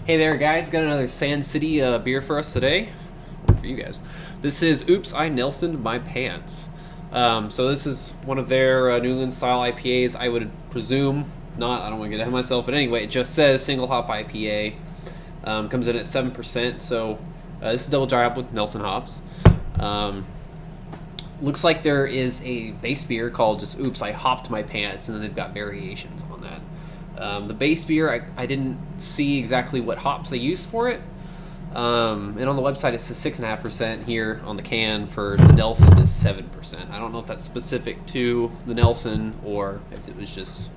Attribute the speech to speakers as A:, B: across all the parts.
A: Hey there, guys. Got another Sand City beer for us today. For you guys. This is Oops, I Nelsoned My Pants. So this is one of their New England style IPAs. I would presume not. I don't want to get ahead of myself, but anyway, it just says single hop IPA. Comes in at 7%. So this is double dry hop with Nelson hops. Looks like there is a base beer called just Oops, I Hopped My Pants, and then they've got variations on that. The base beer, I didn't see exactly what hops they used for it. And on the website it says 6.5%. Here on the can for the Nelson is 7%. I don't know if that's specific to the Nelson or if it was just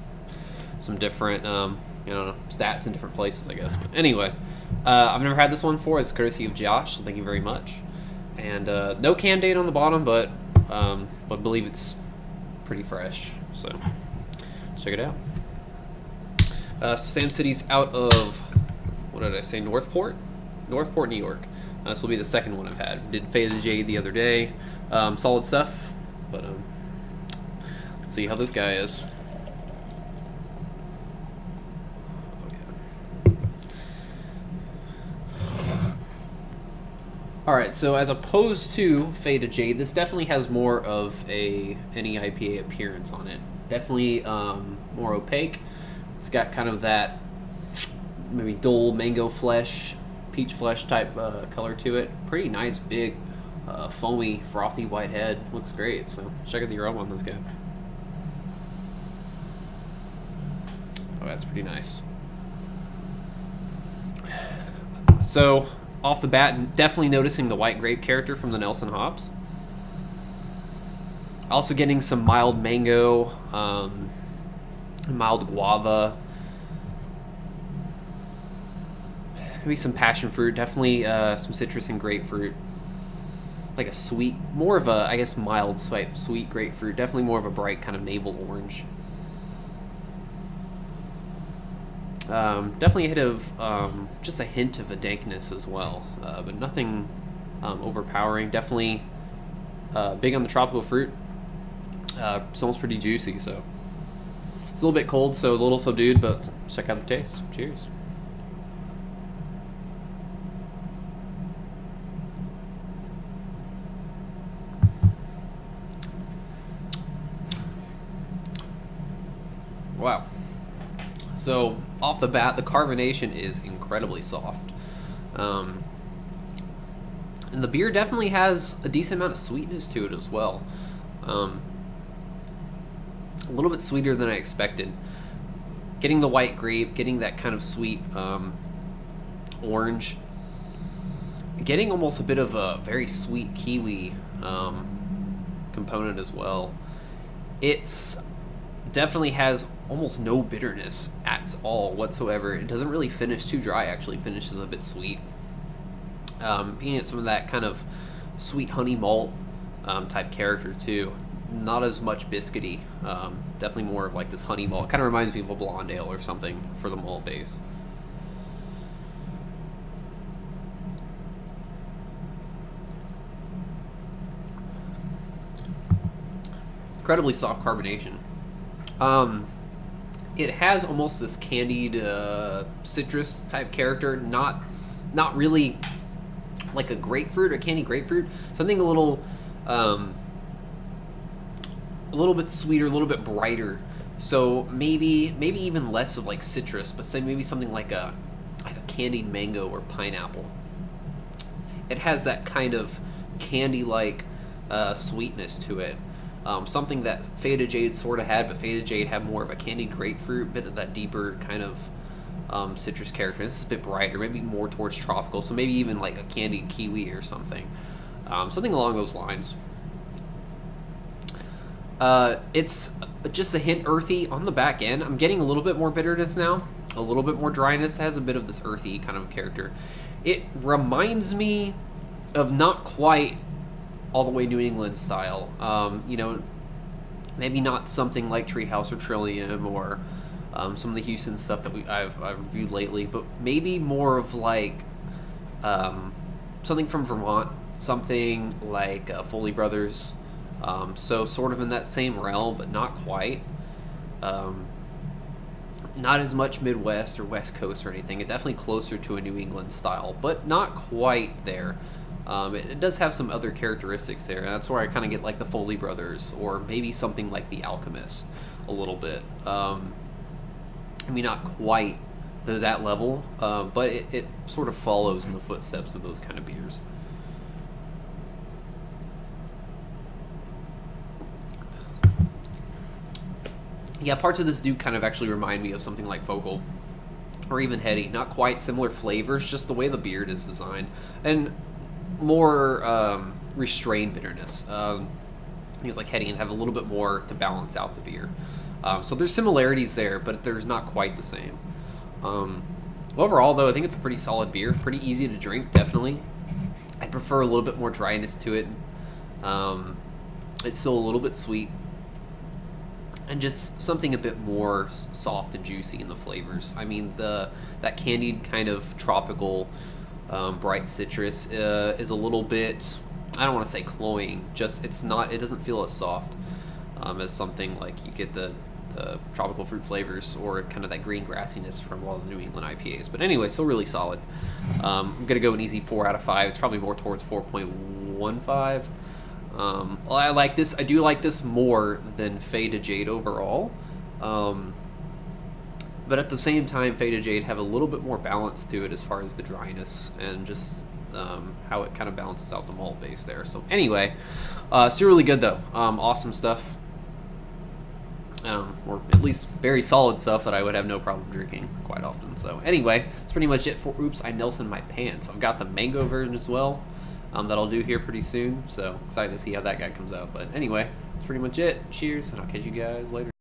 A: some different, stats in different places, I guess. But anyway, I've never had this one before. It's courtesy of Josh, so thank you very much. And no can date on the bottom, but I believe it's pretty fresh. So check it out. Sand City's out of, what did I say, Northport, New York. This will be the second one I've had. Did Faded Jade the other day. Solid stuff, but let's see how this guy is. Oh, yeah. Alright, so as opposed to Faded Jade, this definitely has more of any IPA appearance on it. Definitely more opaque. It's got kind of that maybe dull mango flesh, peach flesh type color to it. Pretty nice, big, foamy, frothy white head. Looks great. So check out the aroma on this guy. Oh, that's pretty nice. So off the bat, definitely noticing the white grape character from the Nelson hops. Also getting some mild mango, mild guava, maybe some passion fruit, definitely some citrus and grapefruit, like a sweet, more of a, I guess, mild sweet grapefruit, definitely more of a bright kind of navel orange. Definitely a hit of just a hint of a dankness as well, but nothing overpowering. Definitely big on the tropical fruit. Smells pretty juicy, so it's a little bit cold, so a little subdued, but check out the taste. Cheers. Wow. So off the bat, the carbonation is incredibly soft. And the beer definitely has a decent amount of sweetness to it as well. A little bit sweeter than I expected. Getting the white grape, getting that kind of sweet orange. Getting almost a bit of a very sweet kiwi component as well. It's definitely has almost no bitterness at all whatsoever. It doesn't really finish too dry, actually finishes a bit sweet. Being at some of that kind of sweet honey malt type character too. Not as much biscuity. Definitely more of like this honey malt. Kind of reminds me of a blonde ale or something for the malt base. Incredibly soft carbonation. It has almost this candied citrus type character. Not really like a grapefruit or candied grapefruit. Something a little bit sweeter, a little bit brighter. So maybe even less of like citrus, but say maybe something like a candied mango or pineapple. It has that kind of candy-like sweetness to it. Something that Faded Jade sort of had, but Faded Jade had more of a candied grapefruit, bit of that deeper kind of citrus character. This is a bit brighter, maybe more towards tropical, so maybe even like a candied kiwi or something. Something along those lines. It's just a hint earthy on the back end. I'm getting a little bit more bitterness now, a little bit more dryness. It has a bit of this earthy kind of character. It reminds me of not quite all the way New England style. Maybe not something like Treehouse or Trillium or some of the Houston stuff that I've reviewed lately, but maybe more of like something from Vermont, something like Foley Brothers. So sort of in that same realm, but not quite. Not as much Midwest or West Coast or anything. It's definitely closer to a New England style, but not quite there. It does have some other characteristics there, and that's where I kind of get like the Foley Brothers, or maybe something like the Alchemist a little bit. I mean, not quite that level, but it sort of follows in the footsteps of those kind of beers. Yeah, parts of this do kind of actually remind me of something like Focal or even Heady. Not quite similar flavors, just the way the beard is designed. And more restrained bitterness. Things like Heady and have a little bit more to balance out the beer. So there's similarities there, but there's not quite the same. Overall, though, I think it's a pretty solid beer. Pretty easy to drink, definitely. I prefer a little bit more dryness to it. It's still a little bit sweet. And just something a bit more soft and juicy in the flavors. I mean, that candied kind of tropical, bright citrus is a little bit, I don't want to say cloying, just it doesn't feel as soft as something like you get the tropical fruit flavors or kind of that green grassiness from a lot of the New England IPAs. But anyway, still really solid. I'm going to go an easy 4 out of 5. It's probably more towards 4.15. Well, I like this. I do like this more than Faded Jade overall. But at the same time, Faded Jade have a little bit more balance to it as far as the dryness and just how it kind of balances out the malt base there. So anyway, still really good though. Awesome stuff. Or at least very solid stuff that I would have no problem drinking quite often. So anyway, that's pretty much it for Oops, I Nelson My Pants. I've got the mango version as well. That I'll do here pretty soon, so excited to see how that guy comes out. But anyway, that's pretty much it. Cheers, and I'll catch you guys later.